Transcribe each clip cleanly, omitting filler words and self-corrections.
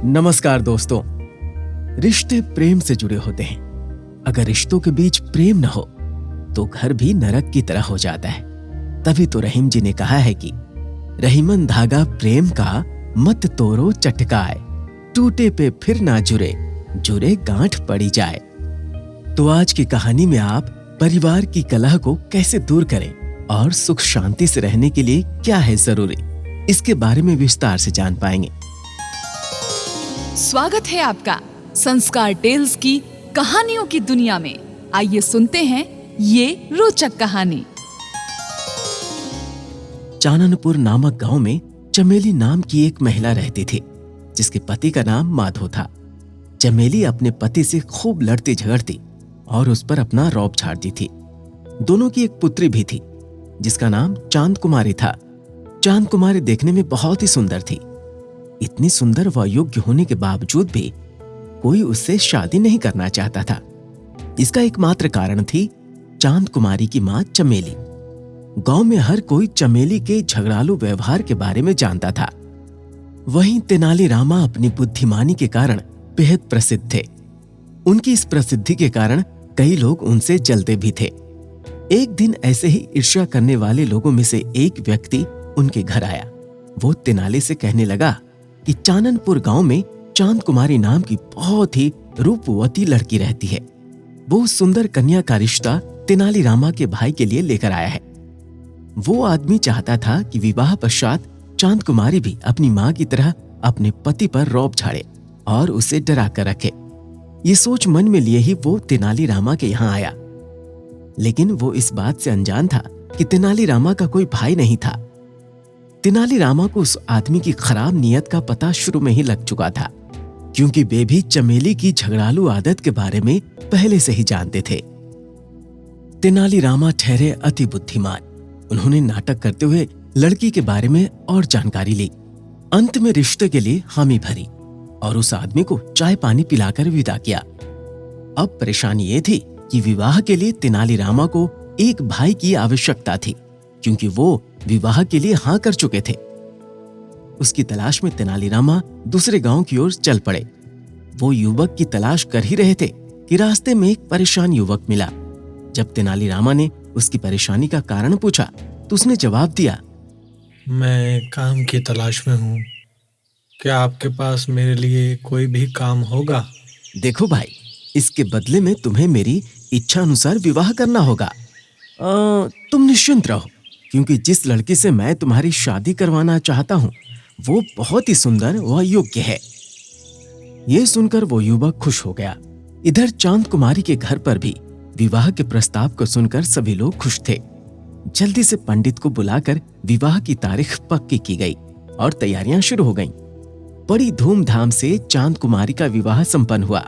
नमस्कार दोस्तों। रिश्ते प्रेम से जुड़े होते हैं। अगर रिश्तों के बीच प्रेम न हो तो घर भी नरक की तरह हो जाता है। तभी तो रहीम जी ने कहा है कि रहीमन धागा प्रेम का मत तोड़ो चटकाए, टूटे पे फिर ना जुड़े, जुड़े गांठ पड़ी जाए। तो आज की कहानी में आप परिवार की कलह को कैसे दूर करें और सुख शांति से रहने के लिए क्या है जरूरी, इसके बारे में विस्तार से जान पाएंगे। स्वागत है आपका संस्कार टेल्स की कहानियों की दुनिया में। आइए सुनते हैं ये रोचक कहानी। चाननपुर नामक गांव में चमेली नाम की एक महिला रहती थी, जिसके पति का नाम माधो था। चमेली अपने पति से खूब लड़ती झगड़ती और उस पर अपना रौब झाड़ती थी। दोनों की एक पुत्री भी थी, जिसका नाम चांद कुमारी था। चांद कुमारी देखने में बहुत ही सुंदर थी। इतनी सुंदर व योग्य होने के बावजूद भी कोई उससे शादी नहीं करना चाहता था। इसका एकमात्र कारण थी चांद कुमारी की मां चमेली। गांव में हर कोई चमेली के झगड़ालू व्यवहार के बारे में जानता था। वहीं तेनाली रामा अपनी बुद्धिमानी के कारण बेहद प्रसिद्ध थे। उनकी इस प्रसिद्धि के कारण कई लोग उनसे जलते भी थे। एक दिन ऐसे ही ईर्ष्या करने वाले लोगों में से एक व्यक्ति उनके घर आया। वो तेनाली से कहने लगा कि चाननपुर गांव में चांद कुमारी नाम की बहुत ही रूपवती लड़की रहती है। वो सुंदर कन्या का रिश्ता तेनाली रामा के भाई के लिए लेकर आया है। वो आदमी चाहता था कि विवाह पश्चात चांद कुमारी भी अपनी मां की तरह अपने पति पर रौब झाड़े और उसे डरा कर रखे। ये सोच मन में लिए ही वो तेनाली रामा के यहाँ आया। लेकिन वो इस बात से अनजान था कि तेनाली रामा का कोई भाई नहीं था। तेनाली रामा को उस आदमी की खराब नीयत का पता शुरू में ही लग चुका था, क्योंकि वे भी चमेली की झगड़ालू आदत के बारे में पहले से ही जानते थे। तेनाली रामा ठहरे अति बुद्धिमान। उन्होंने नाटक करते हुए लड़की के बारे में और जानकारी ली। अंत में रिश्ते के लिए हामी भरी और उस आदमी को चाय पानी पिलाकर विदा किया। अब परेशानी ये थी कि विवाह के लिए तेनाली रामा को एक भाई की आवश्यकता थी, क्योंकि वो विवाह के लिए हाँ कर चुके थे। उसकी तलाश में तेनाली रामा दूसरे गांव की ओर चल पड़े। वो युवक की तलाश कर ही रहे थे कि रास्ते में एक परेशान युवक मिला। जब तेनाली रामा ने उसकी परेशानी का कारण पूछा तो उसने जवाब दिया, मैं काम की तलाश में हूँ। क्या आपके पास मेरे लिए कोई भी काम होगा? देखो भाई, इसके बदले में तुम्हें मेरी इच्छा अनुसार विवाह करना होगा। तुम निश्चिंत रहो, क्योंकि जिस लड़की से मैं तुम्हारी शादी करवाना चाहता हूं वो बहुत ही सुंदर व योग्य है। ये सुनकर वो युवक खुश हो गया। इधर चांद कुमारी के घर पर भी विवाह के प्रस्ताव को सुनकर सभी लोग खुश थे। जल्दी से पंडित को बुलाकर विवाह की तारीख पक्की की गई और तैयारियां शुरू हो गईं। बड़ी धूमधाम से चांद कुमारी का विवाह संपन्न हुआ।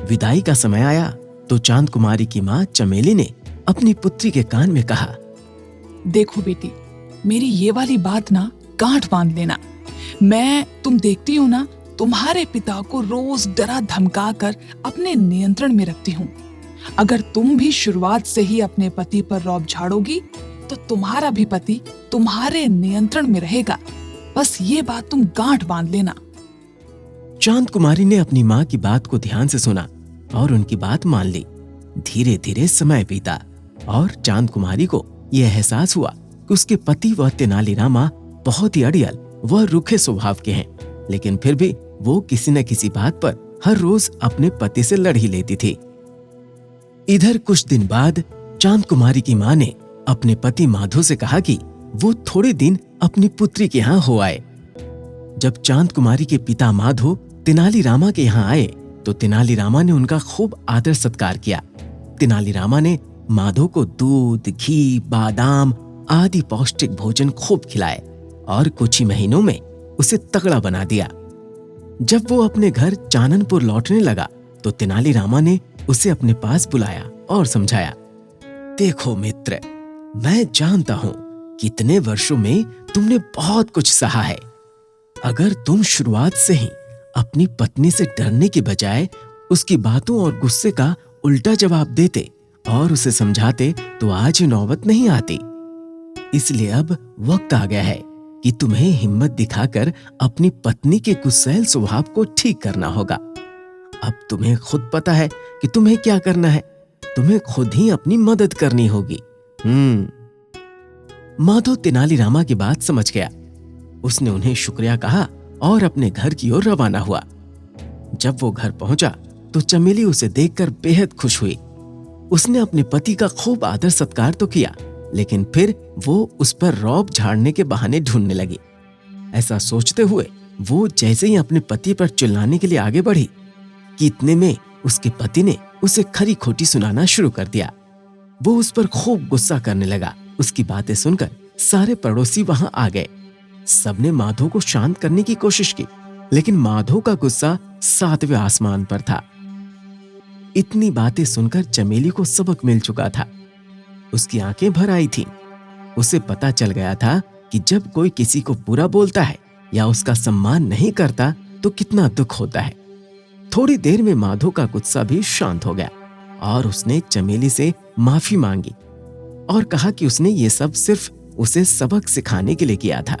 विदाई का समय आया तो चांद कुमारी की मां चमेली ने अपनी पुत्री के कान में कहा, देखो बेटी, मेरी ये वाली बात ना गांठ बांध लेना। तुम देखती हो ना, तुम्हारे पिता को रोज डरा धमका कर अपने नियंत्रण में रखती हूँ। अगर तुम भी शुरुआत से ही अपने पति पर रौब झाड़ोगी तो तुम्हारा भी पति तुम्हारे नियंत्रण में रहेगा। बस ये बात तुम गांठ बांध लेना। चांद कुमारी ने अपनी मां की बात को ध्यान से सुना और उनकी बात मान ली। धीरे धीरे समय बीता और चांद कुमारी को यह एहसास हुआ कि उसके पति व तेनाली रामा बहुत ही अड़ियल व रूखे स्वभाव के हैं, लेकिन फिर भी वो किसी न किसी बात पर हर रोज अपने पति से लड़ ही लेती थी। इधर कुछ दिन बाद चांद कुमारी की मां ने अपने पति माधो से कहा कि वो थोड़े दिन अपनी पुत्री के यहाँ हो आए। जब चांद कुमारी के पिता माधो तेनाली रामा के यहाँ आए तो तेनाली रामा ने उनका खूब आदर सत्कार किया। तेनाली रामा ने माधो को दूध, घी, बादाम आदि पौष्टिक भोजन खूब खिलाए और कुछ ही महीनों में उसे तगड़ा बना दिया। जब वो अपने घर चाननपुर लौटने लगा तो तेनाली रामा ने उसे अपने पास बुलाया और समझाया, देखो मित्र, मैं जानता हूं कितने वर्षों में तुमने बहुत कुछ सहा है। अगर तुम शुरुआत से ही अपनी पत्नी से डरने की बजाय उसकी बातों और गुस्से का उल्टा जवाब देते और उसे समझाते तो आज ये नौबत नहीं आती। इसलिए अब वक्त आ गया है कि तुम्हें हिम्मत दिखाकर अपनी पत्नी के गुस्सैल स्वभाव को ठीक करना होगा। अब तुम्हें खुद पता है कि तुम्हें क्या करना है। तुम्हें खुद ही अपनी मदद करनी होगी। माधो तेनालीरामा की बात समझ गया। उसने उन्हें शुक्रिया कहा और अपने घर की ओर रवाना हुआ। जब वो घर पहुंचा तो चमेली उसे देखकर बेहद खुश हुई। उसने अपने पति का खूब आदर सत्कार तो किया, लेकिन फिर वो उस पर रौब झाड़ने के बहाने ढूंढने लगी। ऐसा सोचते हुए वो जैसे ही अपने पति पर चिल्लाने के लिए आगे बढ़ी कि इतने में उसके पति ने उसे खरी खोटी सुनाना शुरू कर दिया। वो उस पर खूब गुस्सा करने लगा। उसकी बातें सुनकर सारे पड़ोसी वहां आ गए। सबने माधो को शांत करने की कोशिश की, लेकिन माधो का गुस्सा 7वें आसमान पर था। इतनी बातें सुनकर चमेली को सबक मिल चुका था। उसकी आंखें भर आई थीं। उसे पता चल गया था कि जब कोई किसी को बुरा बोलता है या उसका सम्मान नहीं करता तो कितना दुख होता है। थोड़ी देर में माधो का गुस्सा भी शांत हो गया और उसने चमेली से माफी मांगी और कहा कि उसने ये सब सिर्फ उसे सबक सिखाने के लिए किया था।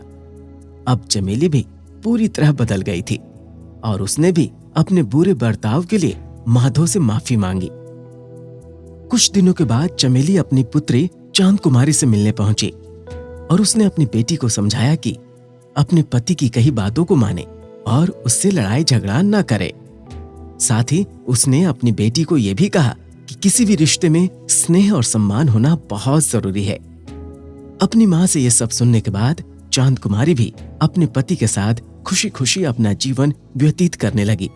अब चमेली भी पूरी तरह बदल गई थी और उसने भी अपने बुरे बर्ताव के लिए माधो से माफी मांगी। कुछ दिनों के बाद चमेली अपनी पुत्री चांद कुमारी से मिलने पहुंची और उसने अपनी बेटी को समझाया कि अपने पति की कही बातों को माने और उससे लड़ाई झगड़ा न करे। साथ ही उसने अपनी बेटी को यह भी कहा कि किसी भी रिश्ते में स्नेह और सम्मान होना बहुत जरूरी है। अपनी मां से यह सब सुनने के बाद चांद कुमारी भी अपने पति के साथ खुशी खुशी अपना जीवन व्यतीत करने लगी।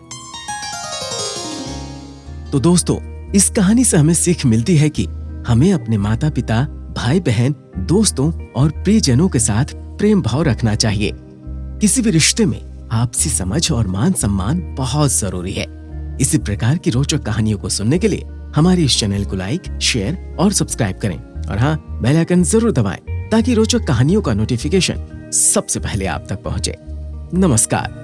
तो दोस्तों, इस कहानी से हमें सीख मिलती है कि हमें अपने माता पिता, भाई बहन, दोस्तों और प्रियजनों के साथ प्रेम भाव रखना चाहिए। किसी भी रिश्ते में आपसी समझ और मान सम्मान बहुत जरूरी है। इसी प्रकार की रोचक कहानियों को सुनने के लिए हमारे इस चैनल को लाइक, शेयर और सब्सक्राइब करें और हाँ, बेल आइकन जरूर दबाएं ताकि रोचक कहानियों का नोटिफिकेशन सबसे पहले आप तक पहुंचे। नमस्कार।